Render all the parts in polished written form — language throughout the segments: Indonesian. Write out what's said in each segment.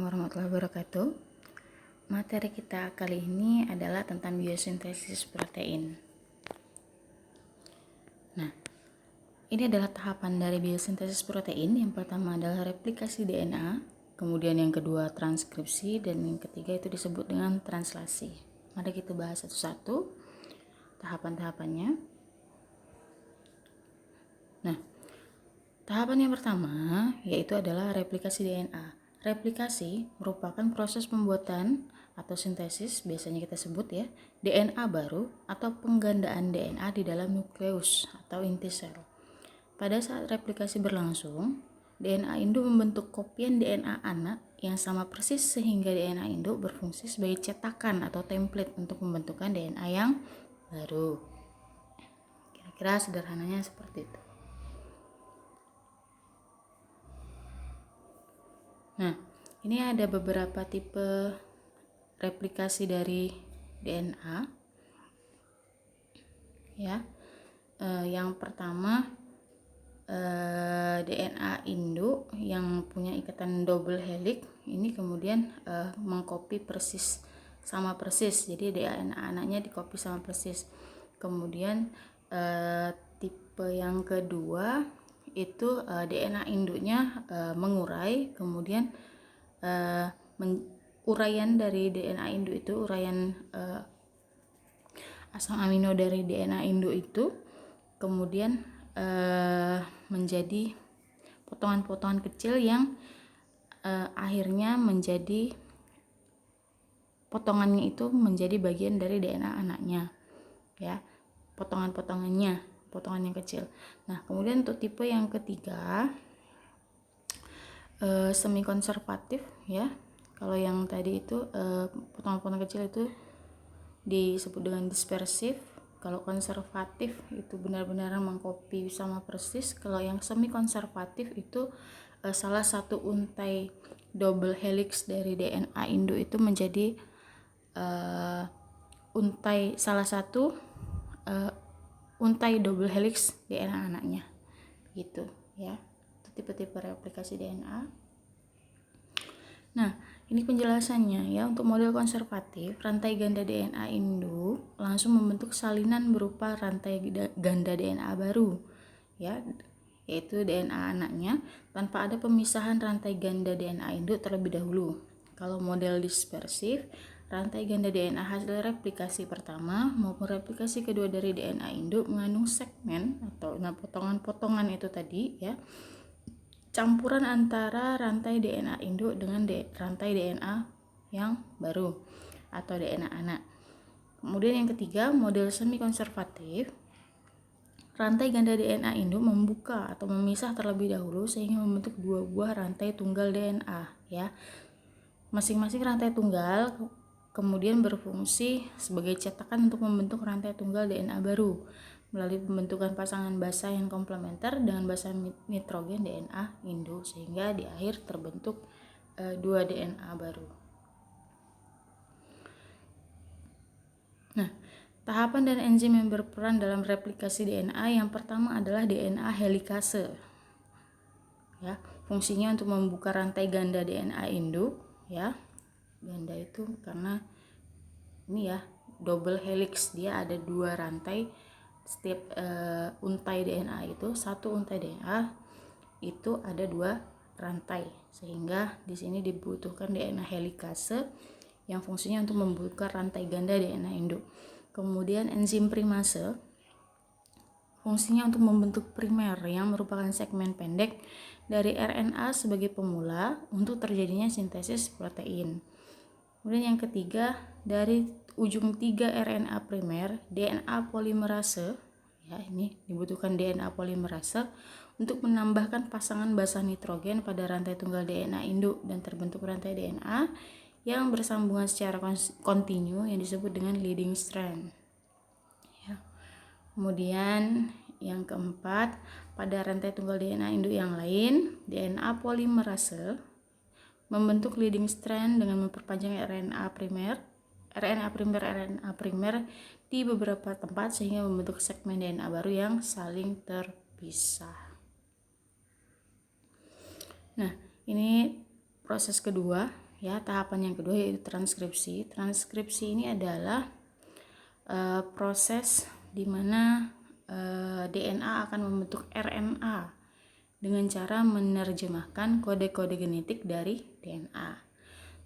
Warahmatullahi wabarakatuh. Materi kita kali ini adalah tentang biosintesis protein. Nah, ini adalah tahapan dari biosintesis protein. Yang pertama adalah replikasi DNA, kemudian yang kedua transkripsi, dan yang ketiga itu disebut dengan translasi. Mari kita bahas satu-satu tahapan-tahapannya. Nah, tahapan yang pertama yaitu adalah replikasi DNA. Replikasi merupakan proses pembuatan atau sintesis, biasanya kita sebut ya, DNA baru atau penggandaan DNA di dalam nukleus atau inti sel. Pada saat replikasi berlangsung, DNA induk membentuk kopian DNA anak yang sama persis sehingga DNA induk berfungsi sebagai cetakan atau template untuk pembentukan DNA yang baru. Kira-kira sederhananya seperti itu. Nah, ini ada beberapa tipe replikasi dari DNA. Ya, yang pertama DNA induk yang punya ikatan double helix. Ini kemudian mengcopy persis, sama persis. Jadi DNA anaknya dikopi sama persis. Kemudian tipe yang kedua itu DNA induknya mengurai, kemudian uraian dari DNA induk itu, uraian asam amino dari DNA induk itu kemudian menjadi potongan-potongan kecil yang akhirnya menjadi potongannya itu menjadi bagian dari DNA anaknya, ya, potongan-potongan yang kecil. Nah, kemudian untuk tipe yang ketiga semi konservatif, ya. Kalau yang tadi itu potongan-potongan kecil itu disebut dengan dispersif. Kalau konservatif itu benar-benar mengcopy sama persis. Kalau yang semi konservatif itu salah satu untai double helix dari DNA induk itu menjadi salah satu untai double helix DNA anaknya, gitu ya. Itu tipe-tipe replikasi DNA. Nah, ini penjelasannya ya. Untuk model konservatif, rantai ganda DNA induk langsung membentuk salinan berupa rantai ganda DNA baru, ya, yaitu DNA anaknya, tanpa ada pemisahan rantai ganda DNA induk terlebih dahulu. Kalau model dispersif, rantai ganda DNA hasil replikasi pertama maupun replikasi kedua dari DNA induk mengandung segmen atau potongan-potongan itu tadi, ya, campuran antara rantai DNA induk dengan rantai DNA yang baru atau DNA anak. Kemudian yang ketiga, model semi konservatif, rantai ganda DNA induk membuka atau memisah terlebih dahulu sehingga membentuk dua buah rantai tunggal DNA, ya. Masing-masing rantai tunggal kemudian berfungsi sebagai cetakan untuk membentuk rantai tunggal DNA baru melalui pembentukan pasangan basa yang komplementer dengan basa nitrogen DNA induk, sehingga di akhir terbentuk dua DNA baru. Nah, tahapan dan enzim yang berperan dalam replikasi DNA yang pertama adalah DNA helikase. Ya, fungsinya untuk membuka rantai ganda DNA induk, ya. Ganda itu karena ini ya, double helix, dia ada dua rantai. Setiap untai DNA itu, satu untai DNA itu ada dua rantai, sehingga di sini dibutuhkan DNA helikase yang fungsinya untuk membuka rantai ganda DNA induk. Kemudian enzim primase fungsinya untuk membentuk primer yang merupakan segmen pendek dari RNA sebagai pemula untuk terjadinya sintesis protein. Kemudian yang ketiga, dari ujung 3 RNA primer, DNA polimerase, ya, ini dibutuhkan DNA polimerase untuk menambahkan pasangan basa nitrogen pada rantai tunggal DNA induk dan terbentuk rantai DNA yang bersambungan secara kontinu yang disebut dengan leading strand. Ya. Kemudian yang keempat, pada rantai tunggal DNA induk yang lain, DNA polimerase membentuk leading strand dengan memperpanjang RNA primer di beberapa tempat sehingga membentuk segmen DNA baru yang saling terpisah. Nah, ini proses kedua, ya, tahapan yang kedua yaitu transkripsi. Transkripsi ini adalah proses di mana DNA akan membentuk RNA dengan cara menerjemahkan kode-kode genetik dari DNA.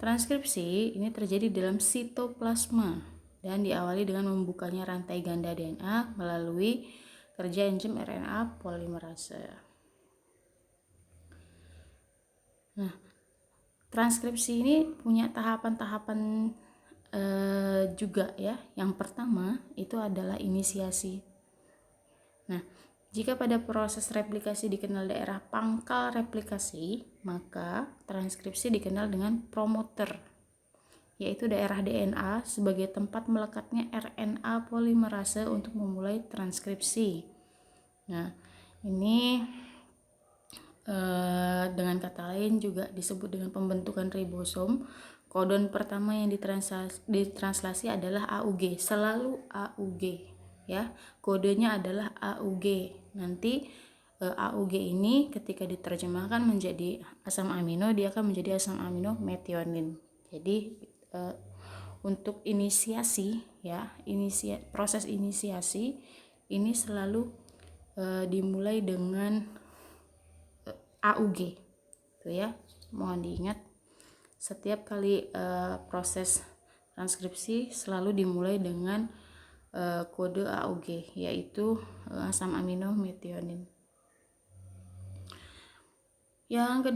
Transkripsi ini terjadi dalam sitoplasma dan diawali dengan membukanya rantai ganda DNA melalui kerja enzim RNA polimerase. Nah, transkripsi ini punya tahapan-tahapan juga ya. Yang pertama itu adalah inisiasi. Nah, jika pada proses replikasi dikenal daerah pangkal replikasi, maka transkripsi dikenal dengan promoter, yaitu daerah DNA sebagai tempat melekatnya RNA polimerase untuk memulai transkripsi. Nah, ini dengan kata lain juga disebut dengan pembentukan ribosom. Kodon pertama yang ditranslasi adalah AUG, selalu AUG ya. Kodenya adalah AUG. Nanti AUG ini ketika diterjemahkan menjadi asam amino, dia akan menjadi asam amino metionin. Jadi untuk inisiasi ya, proses inisiasi ini selalu dimulai dengan AUG itu ya. Mohon diingat, setiap kali proses transkripsi selalu dimulai dengan kode AUG, yaitu asam amino metionin. Yang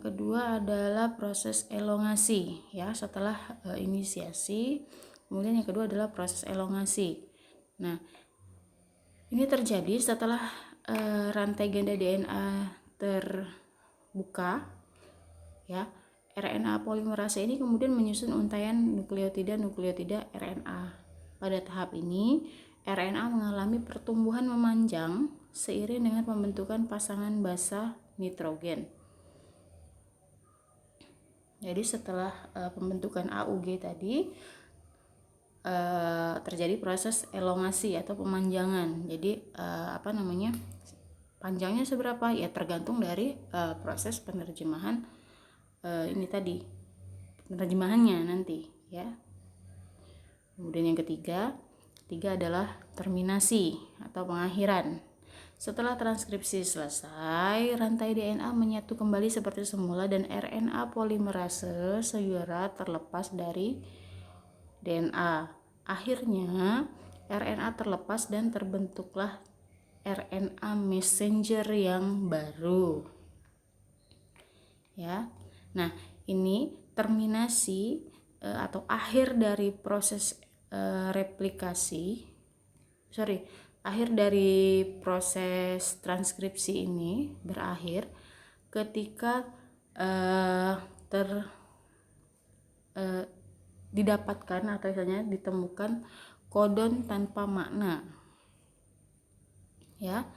kedua adalah proses elongasi ya. Setelah inisiasi, kemudian yang kedua adalah proses elongasi. Nah, ini terjadi setelah rantai ganda DNA terbuka ya. RNA polimerase ini kemudian menyusun untaian nukleotida RNA. Pada tahap ini RNA mengalami pertumbuhan memanjang seiring dengan pembentukan pasangan basa nitrogen. Jadi setelah pembentukan AUG tadi terjadi proses elongasi atau pemanjangan. Jadi panjangnya seberapa ya tergantung dari proses penerjemahan ini tadi, penerjemahannya nanti ya. Kemudian yang ketiga adalah terminasi atau pengakhiran. Setelah transkripsi selesai, rantai DNA menyatu kembali seperti semula dan RNA polimerase segera terlepas dari DNA. Akhirnya RNA terlepas dan terbentuklah RNA messenger yang baru. Ya. Nah, ini terminasi atau akhir dari proses akhir dari proses transkripsi ini berakhir ketika didapatkan atau misalnya ditemukan kodon tanpa makna ya,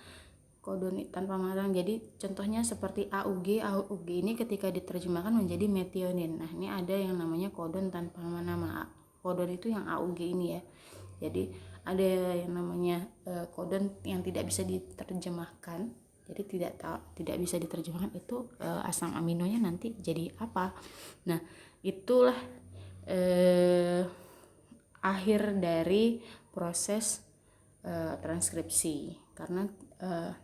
kodon tanpa makna. Jadi contohnya seperti AUG ini ketika diterjemahkan menjadi metionin. Nah, ini ada yang namanya kodon tanpa nama. Kodon itu yang AUG ini ya. Jadi ada yang namanya kodon yang tidak bisa diterjemahkan. Jadi tidak bisa diterjemahkan itu asam aminonya nanti jadi apa. Nah, itulah akhir dari proses transkripsi karena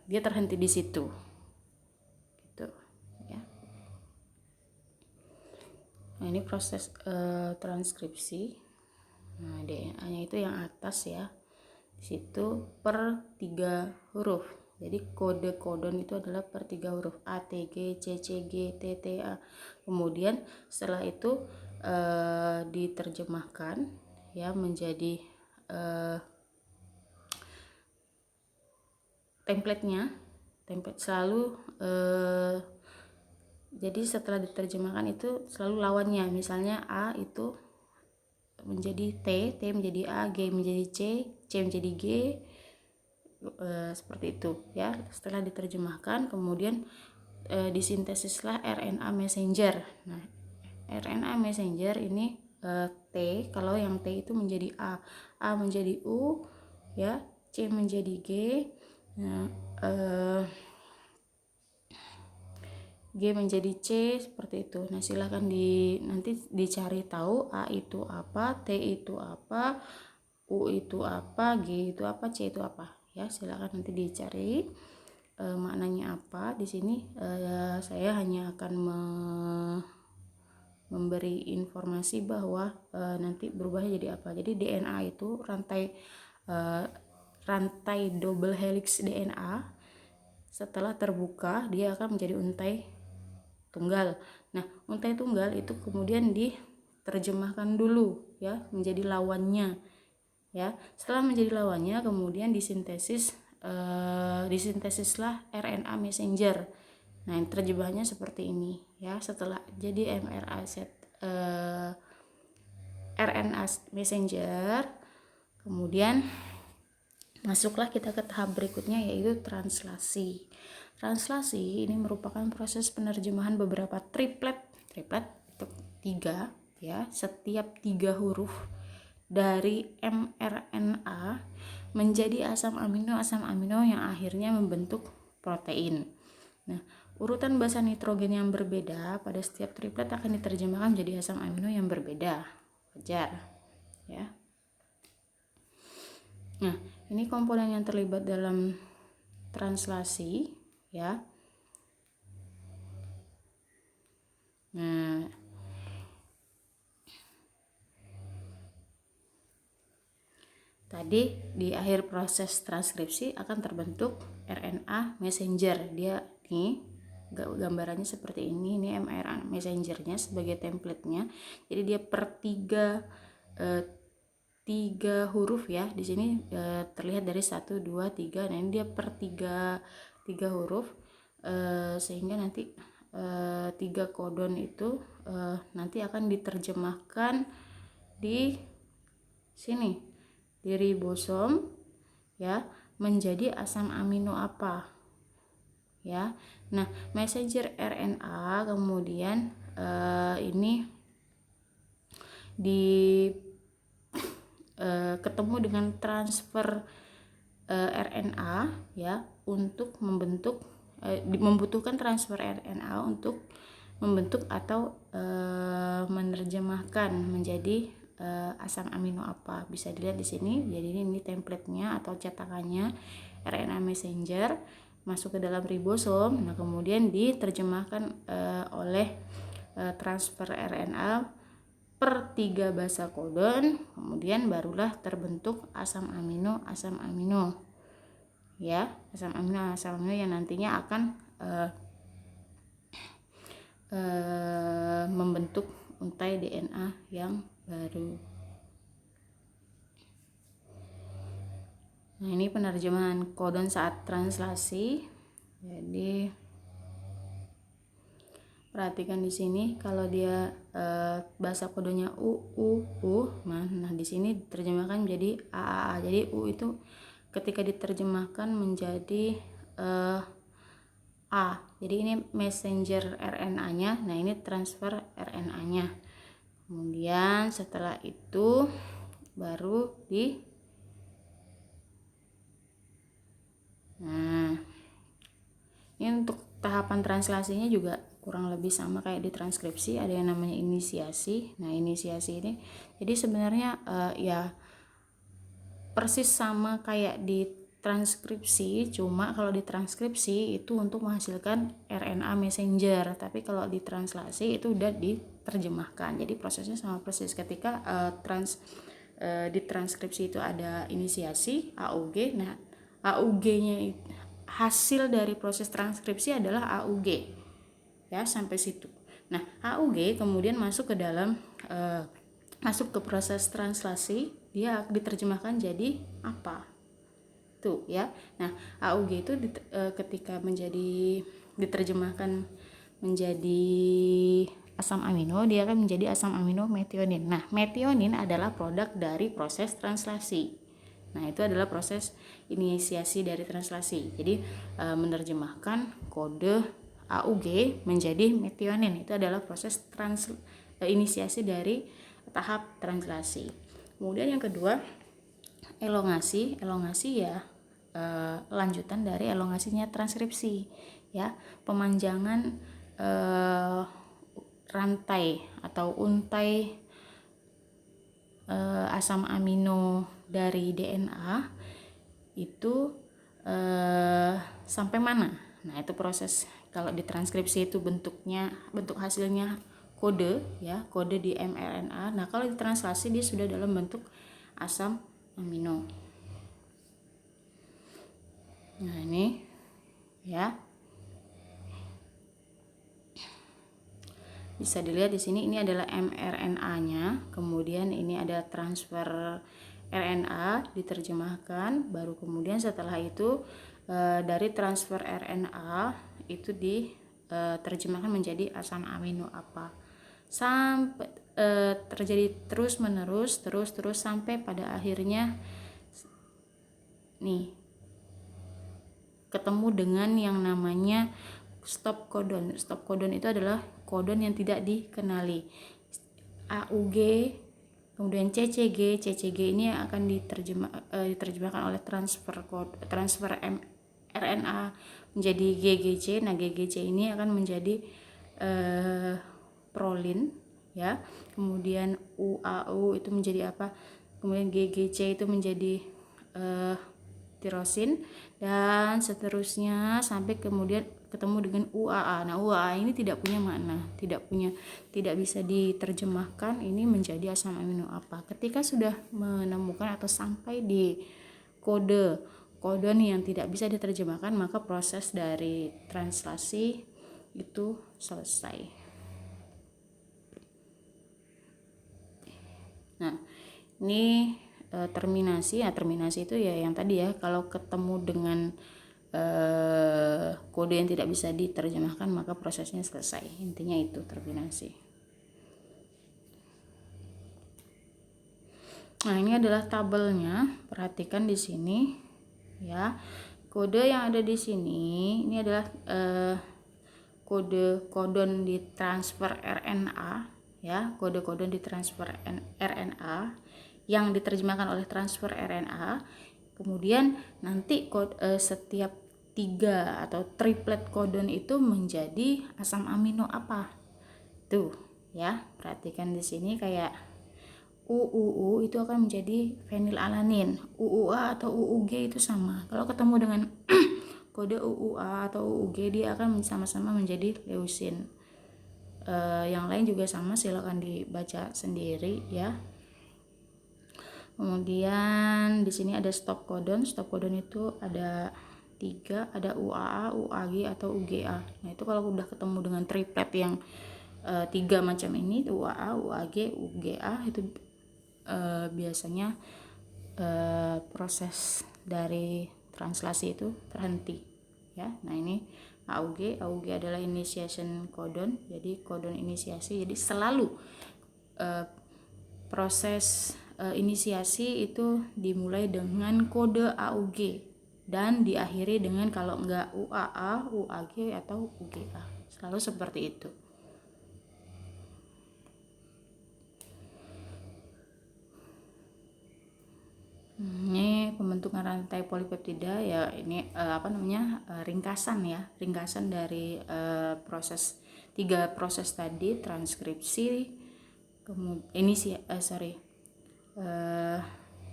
dia terhenti di situ gitu ya. Nah, ini proses transkripsi. Nah, DNA-nya itu yang atas ya, di situ per 3 huruf. Jadi kode kodon itu adalah per 3 huruf A, T, G, C, C, G, T, T, A. Kemudian setelah itu diterjemahkan ya menjadi template selalu jadi setelah diterjemahkan itu selalu lawannya. Misalnya A itu menjadi T menjadi A, G menjadi C menjadi G, seperti itu ya. Setelah diterjemahkan kemudian disintesislah RNA messenger. Nah, RNA messenger ini T, kalau yang T itu menjadi A menjadi U ya, C menjadi G. Nah, G menjadi C, seperti itu. Nah, silahkan nanti dicari tahu A itu apa, T itu apa, U itu apa, G itu apa, C itu apa. Ya, silahkan nanti dicari maknanya apa. Di sini saya hanya akan memberi informasi bahwa nanti berubahnya jadi apa. Jadi DNA itu rantai double helix DNA setelah terbuka dia akan menjadi untai tunggal. Nah, untai tunggal itu kemudian diterjemahkan dulu ya menjadi lawannya. Ya, setelah menjadi lawannya kemudian disintesislah RNA messenger. Nah, terjemahannya seperti ini ya. Setelah jadi RNA messenger, kemudian masuklah kita ke tahap berikutnya yaitu translasi. Translasi ini merupakan proses penerjemahan beberapa triplet itu 3 ya, setiap 3 huruf dari mRNA menjadi asam amino yang akhirnya membentuk protein. Nah, urutan basa nitrogen yang berbeda pada setiap triplet akan diterjemahkan menjadi asam amino yang berbeda. Wajar ya. Nah, ini komponen yang terlibat dalam translasi ya. Nah, tadi di akhir proses transkripsi akan terbentuk RNA messenger. Dia nih gambarannya seperti ini mRNA messengernya sebagai template-nya. Jadi dia per 3 huruf ya. Di sini terlihat dari 1 2 3. Nah, ini dia per 3 huruf sehingga nanti 3 kodon itu nanti akan diterjemahkan di sini di ribosom ya menjadi asam amino apa ya. Nah, messenger RNA kemudian ini ketemu dengan transfer RNA ya untuk membutuhkan transfer RNA untuk membentuk atau menerjemahkan menjadi asam amino apa. Bisa dilihat di sini. Jadi ini template-nya atau cetakannya RNA messenger masuk ke dalam ribosom. Nah, kemudian diterjemahkan oleh transfer RNA per 3 basa kodon, kemudian barulah terbentuk asam amino ya, asam amino yang nantinya akan membentuk untai DNA yang baru. Nah, ini penerjemahan kodon saat translasi. Jadi perhatikan di sini kalau dia bahasa kodenya U. Nah di sini diterjemahkan menjadi AAA. Jadi U itu ketika diterjemahkan menjadi A. Jadi ini messenger RNA-nya. Nah, ini transfer RNA-nya. Kemudian setelah itu baru Nah, ini untuk tahapan translasinya juga kurang lebih sama kayak di transkripsi, ada yang namanya inisiasi. Nah, inisiasi ini jadi sebenarnya ya persis sama kayak di transkripsi, cuma kalau di transkripsi itu untuk menghasilkan RNA messenger, tapi kalau di translasi itu udah diterjemahkan. Jadi prosesnya sama persis. Ketika di transkripsi itu ada inisiasi AUG. Nah, AUG-nya hasil dari proses transkripsi adalah AUG. Ya, sampai situ. Nah, AUG kemudian masuk ke proses translasi, dia diterjemahkan jadi apa? Tuh ya. Nah, AUG itu ketika diterjemahkan menjadi asam amino, dia akan menjadi asam amino metionin. Nah, metionin adalah produk dari proses translasi. Nah, itu adalah proses inisiasi dari translasi. Jadi menerjemahkan kode AUG menjadi metionin itu adalah proses inisiasi dari tahap translasi. Kemudian yang kedua, elongasi ya lanjutan dari elongasinya transkripsi ya, pemanjangan rantai atau untai asam amino dari DNA itu sampai mana. Nah, itu proses. Kalau di transkripsi itu bentuk hasilnya kode ya, kode di mRNA. Nah, kalau di translasi dia sudah dalam bentuk asam amino. Nah, ini ya. Bisa dilihat di sini, ini adalah mRNA-nya, kemudian ini ada transfer RNA diterjemahkan, baru kemudian setelah itu dari transfer RNA itu diterjemahkan menjadi asam amino apa, sampai terjadi terus menerus terus sampai pada akhirnya nih ketemu dengan yang namanya stop codon. Stop codon itu adalah codon yang tidak dikenali. AUG, kemudian CCG ini akan diterjemahkan oleh transfer RNA menjadi GGC. Nah, GGC ini akan menjadi prolin ya. Kemudian UAU itu menjadi apa? Kemudian GGC itu menjadi tirosin, dan seterusnya sampai kemudian ketemu dengan UAA. Nah, UAA ini tidak punya makna, tidak bisa diterjemahkan ini menjadi asam amino apa. Ketika sudah menemukan atau sampai di kodon yang tidak bisa diterjemahkan, maka proses dari translasi itu selesai. Nah, ini terminasi. Ya, terminasi itu ya yang tadi ya, kalau ketemu dengan kode yang tidak bisa diterjemahkan maka prosesnya selesai. Intinya itu terminasi. Nah, ini adalah tabelnya. Perhatikan di sini ya. Kode yang ada di sini ini adalah kode kodon di transfer RNA ya, kode kodon di transfer RNA yang diterjemahkan oleh transfer RNA. Kemudian nanti setiap 3 atau triplet kodon itu menjadi asam amino apa. Tuh ya, perhatikan di sini kayak UUU itu akan menjadi fenilalanin, UUA atau UUG itu sama. Kalau ketemu dengan kode UUA atau UUG dia akan sama-sama menjadi leusin. Yang lain juga sama, silakan dibaca sendiri ya. Kemudian di sini ada stop codon. Stop codon itu ada 3, ada UAA, UAG atau UGA. Nah, itu kalau udah ketemu dengan triplet yang 3 macam ini, UAA, UAG, UGA, itu biasanya proses dari translasi itu terhenti ya. Nah, ini AUG adalah initiation codon, jadi kodon inisiasi. Jadi selalu proses inisiasi itu dimulai dengan kode AUG dan diakhiri dengan kalau enggak UAA, UAG atau UGA. Selalu seperti itu. Ini pembentukan rantai polipeptida ya, ini ringkasan ya, ringkasan dari proses 3 proses tadi, transkripsi, kemudian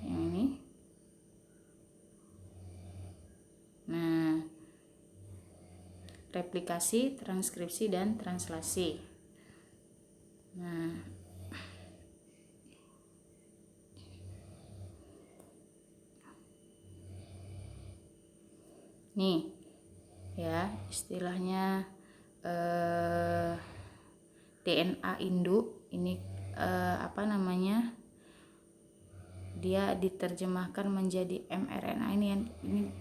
yang ini. Nah, replikasi, transkripsi dan translasi. Nah, nih ya, istilahnya DNA induk ini dia diterjemahkan menjadi mRNA. Ini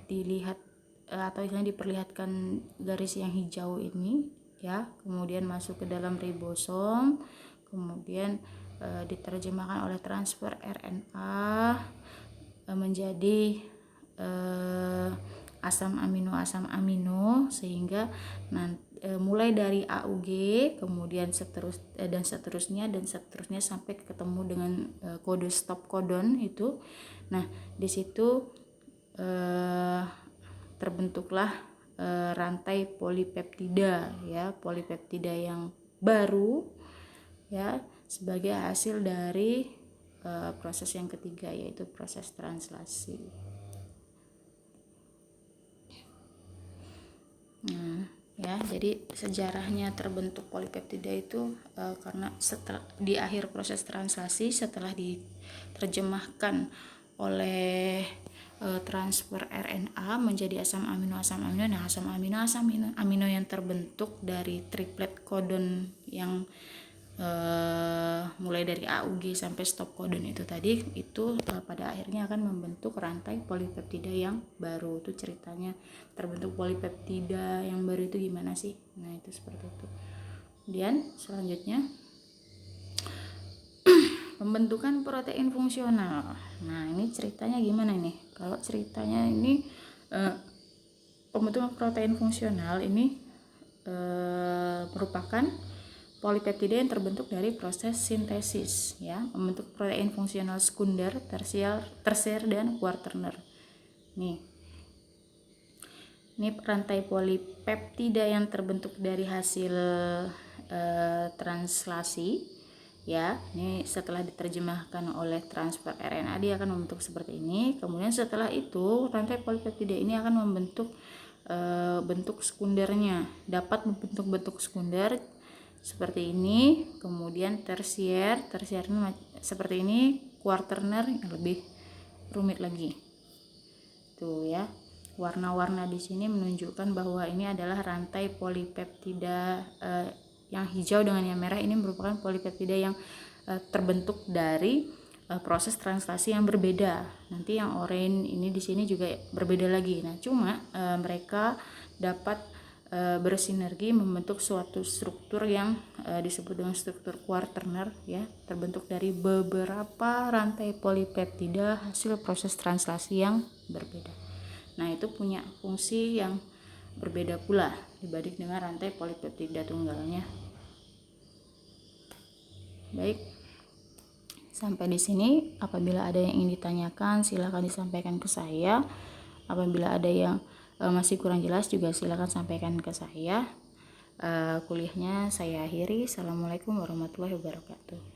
dilihat atau yang diperlihatkan garis yang hijau ini ya, kemudian masuk ke dalam ribosom, kemudian diterjemahkan oleh transfer RNA menjadi asam amino sehingga mulai dari AUG kemudian seterusnya sampai ketemu dengan kode stop codon itu. Nah, di situ terbentuklah rantai polipeptida ya, polipeptida yang baru ya sebagai hasil dari proses yang ketiga, yaitu proses translasi. Nah, ya, jadi sejarahnya terbentuk polipeptida itu karena setelah di akhir proses translasi, setelah diterjemahkan oleh transfer RNA menjadi asam amino. Nah, asam amino yang terbentuk dari triplet codon yang mulai dari AUG sampai stop codon itu tadi, itu pada akhirnya akan membentuk rantai polipeptida yang baru. Itu ceritanya terbentuk polipeptida yang baru itu gimana sih? Nah, itu seperti itu. Kemudian selanjutnya pembentukan protein fungsional. Nah, ini ceritanya gimana nih? Kalau ceritanya ini pembentukan protein fungsional ini merupakan polipeptida yang terbentuk dari proses sintesis ya, membentuk protein fungsional sekunder, tersier dan kuarterner. Ini rantai polipeptida yang terbentuk dari hasil translasi ya. Ini setelah diterjemahkan oleh transfer RNA dia akan membentuk seperti ini. Kemudian setelah itu rantai polipeptida ini akan membentuk bentuk sekundernya, dapat membentuk bentuk sekunder seperti ini, kemudian tersier seperti ini, kuarterner yang lebih rumit lagi. Tuh ya, warna-warna di sini menunjukkan bahwa ini adalah rantai polipeptida yang hijau dengan yang merah ini merupakan polipeptida yang terbentuk dari proses translasi yang berbeda. Nanti yang oranye ini di sini juga berbeda lagi. Nah, cuma mereka dapat bersinergi membentuk suatu struktur yang disebut dengan struktur kuarterner ya, terbentuk dari beberapa rantai polipeptida hasil proses translasi yang berbeda. Nah, itu punya fungsi yang berbeda pula dibanding dengan rantai polipeptida tunggalnya. Baik, sampai di sini. Apabila ada yang ingin ditanyakan silakan disampaikan ke saya. Apabila ada yang masih kurang jelas juga silakan sampaikan ke saya. Kuliahnya saya akhiri. Assalamualaikum warahmatullahi wabarakatuh.